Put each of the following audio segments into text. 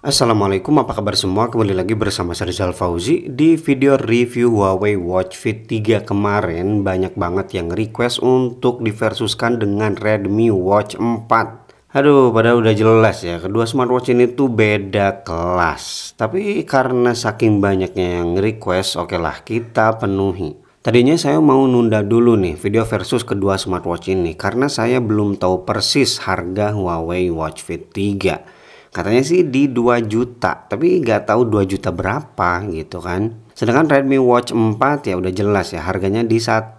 Assalamualaikum, apa kabar semua? Kembali lagi bersama saya Rizal Fauzi. Di video review Huawei Watch Fit 3 kemarin banyak banget yang request untuk diversuskan dengan Redmi Watch 4. Aduh, padahal udah jelas ya, kedua smartwatch ini tuh beda kelas. Tapi karena saking banyaknya yang request, oke lah kita penuhi. Tadinya saya mau nunda dulu nih video versus kedua smartwatch ini karena saya belum tahu persis harga Huawei Watch Fit 3. Katanya sih di 2 juta, tapi nggak tahu 2 juta berapa gitu kan. Sedangkan Redmi Watch 4 ya udah jelas ya harganya di 1,1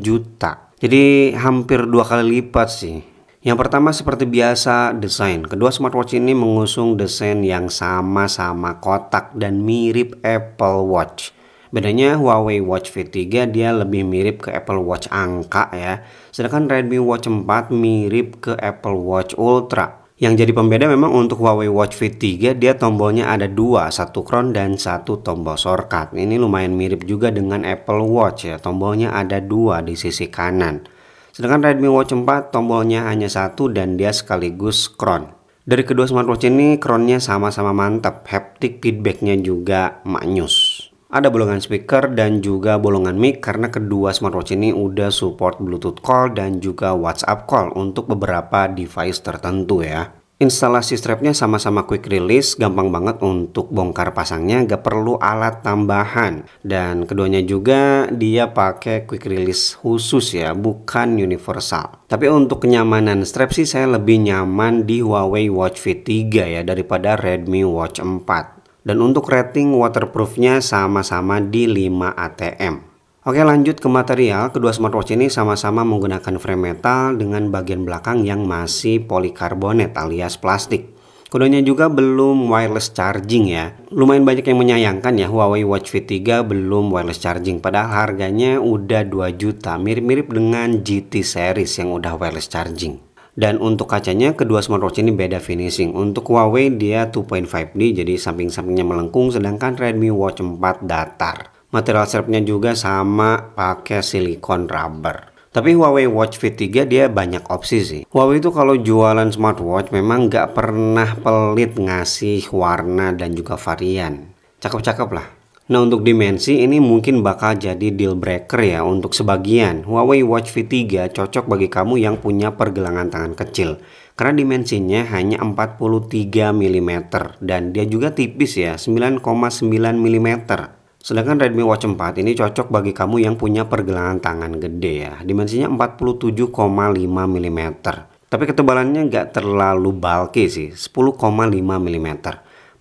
juta. Jadi hampir 2 kali lipat sih. Yang pertama seperti biasa desain. Kedua smartwatch ini mengusung desain yang sama-sama kotak dan mirip Apple Watch. Bedanya Huawei Watch Fit 3 dia lebih mirip ke Apple Watch angka ya. Sedangkan Redmi Watch 4 mirip ke Apple Watch Ultra. Yang jadi pembeda memang untuk Huawei Watch Fit 3 dia tombolnya ada dua, satu crown dan satu tombol shortcut. Ini lumayan mirip juga dengan Apple Watch ya, tombolnya ada dua di sisi kanan. Sedangkan Redmi Watch 4 tombolnya hanya satu dan dia sekaligus crown. Dari kedua smartwatch ini crownnya sama-sama mantap, haptic feedbacknya juga maknyus. Ada bolongan speaker dan juga bolongan mic karena kedua smartwatch ini udah support Bluetooth call dan juga WhatsApp call untuk beberapa device tertentu ya. Instalasi strapnya sama-sama quick release, gampang banget untuk bongkar pasangnya, gak perlu alat tambahan. Dan keduanya juga dia pakai quick release khusus ya, bukan universal. Tapi untuk kenyamanan strap sih saya lebih nyaman di Huawei Watch Fit 3 ya daripada Redmi Watch 4. Dan untuk rating waterproofnya sama-sama di 5 ATM. Oke, lanjut ke material. Kedua smartwatch ini sama-sama menggunakan frame metal dengan bagian belakang yang masih polikarbonat alias plastik. Keduanya juga belum wireless charging ya. Lumayan banyak yang menyayangkan ya Huawei Watch Fit 3 belum wireless charging. Padahal harganya udah 2 juta. Mirip-mirip dengan GT series yang udah wireless charging. Dan untuk kacanya kedua smartwatch ini beda finishing. Untuk Huawei dia 2.5D jadi samping-sampingnya melengkung, sedangkan Redmi Watch 4 datar. Material strapnya juga sama pakai silikon rubber. Tapi Huawei Watch Fit 3 dia banyak opsi sih. Huawei itu kalau jualan smartwatch memang nggak pernah pelit ngasih warna dan juga varian. Cakep-cakep lah. Nah, untuk dimensi ini mungkin bakal jadi deal breaker ya untuk sebagian. Huawei Watch Fit 3 cocok bagi kamu yang punya pergelangan tangan kecil. Karena dimensinya hanya 43 mm dan dia juga tipis ya, 9,9 mm. Sedangkan Redmi Watch 4 ini cocok bagi kamu yang punya pergelangan tangan gede ya. Dimensinya 47,5 mm. Tapi ketebalannya nggak terlalu bulky sih, 10,5 mm.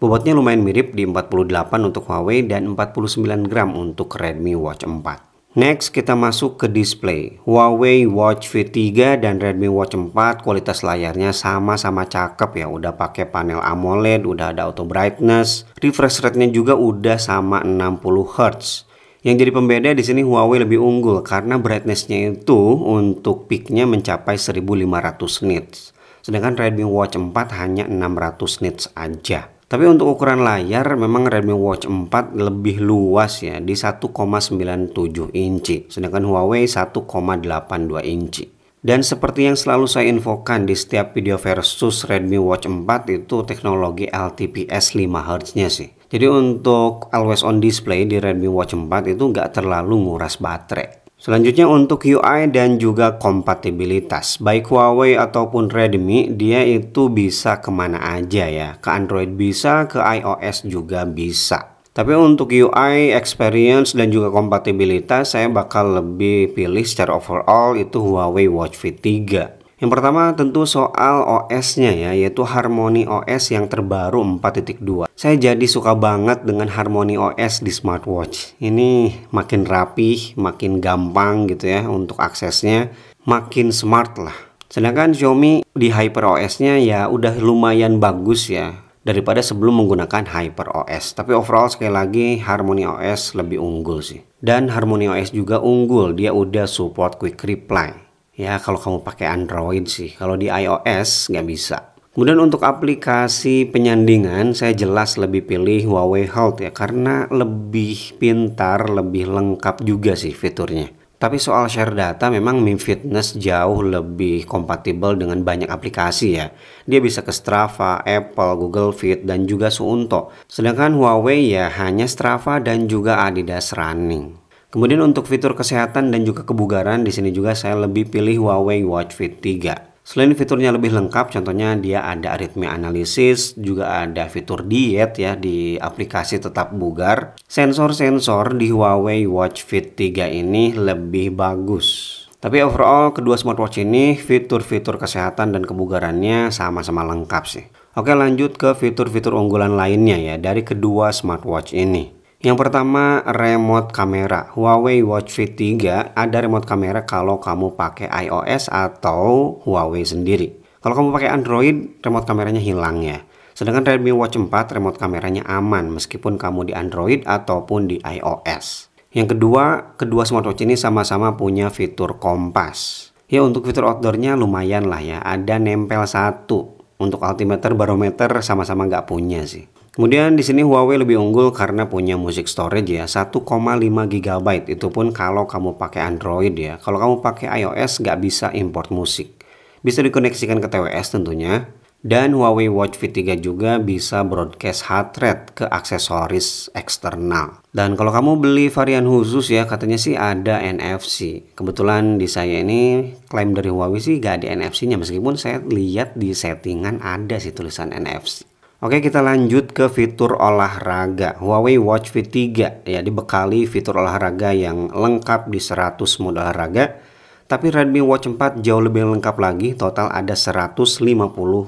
Bobotnya lumayan mirip di 48 untuk Huawei dan 49 gram untuk Redmi Watch 4. Next kita masuk ke display. Huawei Watch Fit 3 dan Redmi Watch 4 kualitas layarnya sama-sama cakep ya. Udah pakai panel AMOLED, udah ada auto brightness, refresh rate-nya juga udah sama 60 Hz. Yang jadi pembeda di sini Huawei lebih unggul karena brightness-nya itu untuk peak-nya mencapai 1500 nits. Sedangkan Redmi Watch 4 hanya 600 nits aja. Tapi untuk ukuran layar memang Redmi Watch 4 lebih luas ya di 1,97 inci. Sedangkan Huawei 1,82 inci. Dan seperti yang selalu saya infokan di setiap video versus Redmi Watch 4 itu teknologi LTPS 5 Hz nya sih. Jadi untuk always on display di Redmi Watch 4 itu nggak terlalu nguras baterai. Selanjutnya untuk UI dan juga kompatibilitas. Baik Huawei ataupun Redmi dia itu bisa kemana aja ya. Ke Android bisa, ke iOS juga bisa. Tapi untuk UI, experience dan juga kompatibilitas saya bakal lebih pilih secara overall itu Huawei Watch Fit 3. Yang pertama tentu soal OS-nya ya, yaitu Harmony OS yang terbaru 4.2. Saya jadi suka banget dengan Harmony OS di smartwatch. Ini makin rapih, makin gampang gitu ya untuk aksesnya, makin smart lah. Sedangkan Xiaomi di HyperOS-nya ya udah lumayan bagus ya daripada sebelum menggunakan HyperOS. Tapi overall sekali lagi Harmony OS lebih unggul sih. Dan Harmony OS juga unggul, dia udah support quick reply. Ya kalau kamu pakai Android sih, kalau di iOS nggak bisa. Kemudian untuk aplikasi penyandingan saya jelas lebih pilih Huawei Health ya karena lebih pintar, lebih lengkap juga sih fiturnya. Tapi soal share data memang Mi Fitness jauh lebih kompatibel dengan banyak aplikasi ya. Dia bisa ke Strava, Apple, Google Fit, dan juga Suunto. Sedangkan Huawei ya hanya Strava dan juga Adidas Running. Kemudian untuk fitur kesehatan dan juga kebugaran, di sini juga saya lebih pilih Huawei Watch Fit 3. Selain fiturnya lebih lengkap, contohnya dia ada aritmia analisis, juga ada fitur diet ya di aplikasi Tetap Bugar. Sensor-sensor di Huawei Watch Fit 3 ini lebih bagus. Tapi overall kedua smartwatch ini fitur-fitur kesehatan dan kebugarannya sama-sama lengkap sih. Oke, lanjut ke fitur-fitur unggulan lainnya ya dari kedua smartwatch ini. Yang pertama, remote kamera. Huawei Watch Fit 3 ada remote kamera kalau kamu pakai iOS atau Huawei sendiri. Kalau kamu pakai Android, remote kameranya hilang ya. Sedangkan Redmi Watch 4 remote kameranya aman meskipun kamu di Android ataupun di iOS. Yang kedua smartwatch ini sama-sama punya fitur kompas. Ya, untuk fitur outdoornya lumayan lah ya, ada nempel satu. Untuk altimeter, barometer sama-sama nggak punya sih. Kemudian di sini Huawei lebih unggul karena punya music storage ya, 1,5 GB. Itu pun kalau kamu pakai Android ya. Kalau kamu pakai iOS nggak bisa import musik. Bisa dikoneksikan ke TWS tentunya. Dan Huawei Watch Fit 3 juga bisa broadcast heart rate ke aksesoris eksternal. Dan kalau kamu beli varian khusus ya, katanya sih ada NFC. Kebetulan di saya ini klaim dari Huawei sih gak ada NFC-nya, meskipun saya lihat di settingan ada sih tulisan NFC. Oke, kita lanjut ke fitur olahraga. Huawei Watch Fit 3 ya dibekali fitur olahraga yang lengkap di 100 mode olahraga. Tapi Redmi Watch 4 jauh lebih lengkap lagi, total ada 150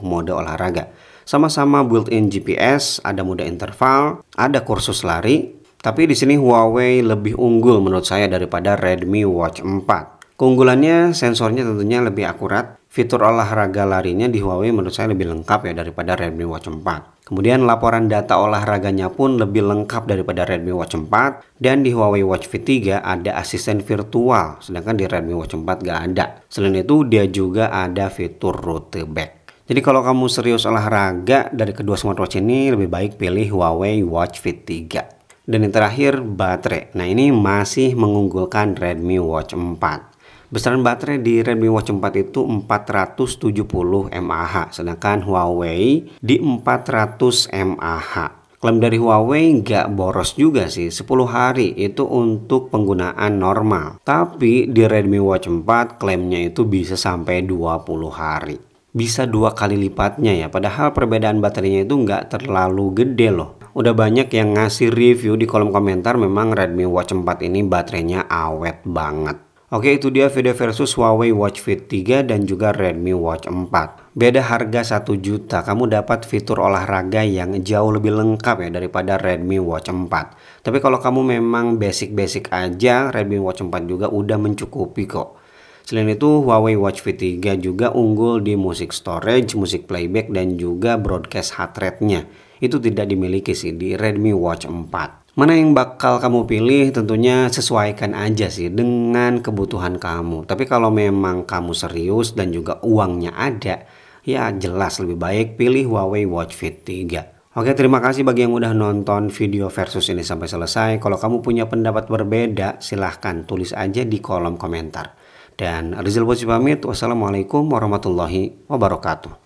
mode olahraga. Sama-sama built-in GPS, ada mode interval, ada kursus lari. Tapi di sini Huawei lebih unggul menurut saya daripada Redmi Watch 4. Keunggulannya sensornya tentunya lebih akurat. Fitur olahraga larinya di Huawei menurut saya lebih lengkap ya daripada Redmi Watch 4. Kemudian laporan data olahraganya pun lebih lengkap daripada Redmi Watch 4. Dan di Huawei Watch Fit 3 ada asisten virtual, sedangkan di Redmi Watch 4 gak ada. Selain itu dia juga ada fitur rute back. Jadi kalau kamu serius olahraga dari kedua smartwatch ini, lebih baik pilih Huawei Watch Fit 3. Dan yang terakhir baterai. Nah ini masih mengunggulkan Redmi Watch 4. Besaran baterai di Redmi Watch 4 itu 470 mAh, sedangkan Huawei di 400 mAh. Klaim dari Huawei nggak boros juga sih, 10 hari itu untuk penggunaan normal. Tapi di Redmi Watch 4 klaimnya itu bisa sampai 20 hari. Bisa 2 kali lipatnya ya, padahal perbedaan baterainya itu nggak terlalu gede loh. Udah banyak yang ngasih review di kolom komentar, memang Redmi Watch 4 ini baterainya awet banget. Oke, itu dia video versus Huawei Watch Fit 3 dan juga Redmi Watch 4. Beda harga 1 juta, kamu dapat fitur olahraga yang jauh lebih lengkap ya daripada Redmi Watch 4. Tapi kalau kamu memang basic-basic aja, Redmi Watch 4 juga udah mencukupi kok. Selain itu, Huawei Watch Fit 3 juga unggul di music storage, music playback, dan juga broadcast heart rate-nya. Itu tidak dimiliki sih di Redmi Watch 4. Mana yang bakal kamu pilih tentunya sesuaikan aja sih dengan kebutuhan kamu. Tapi kalau memang kamu serius dan juga uangnya ada, ya jelas lebih baik pilih Huawei Watch Fit 3. Oke, terima kasih bagi yang udah nonton video versus ini sampai selesai. Kalau kamu punya pendapat berbeda, silahkan tulis aja di kolom komentar. Dan Rizal Bossi pamit, wassalamualaikum warahmatullahi wabarakatuh.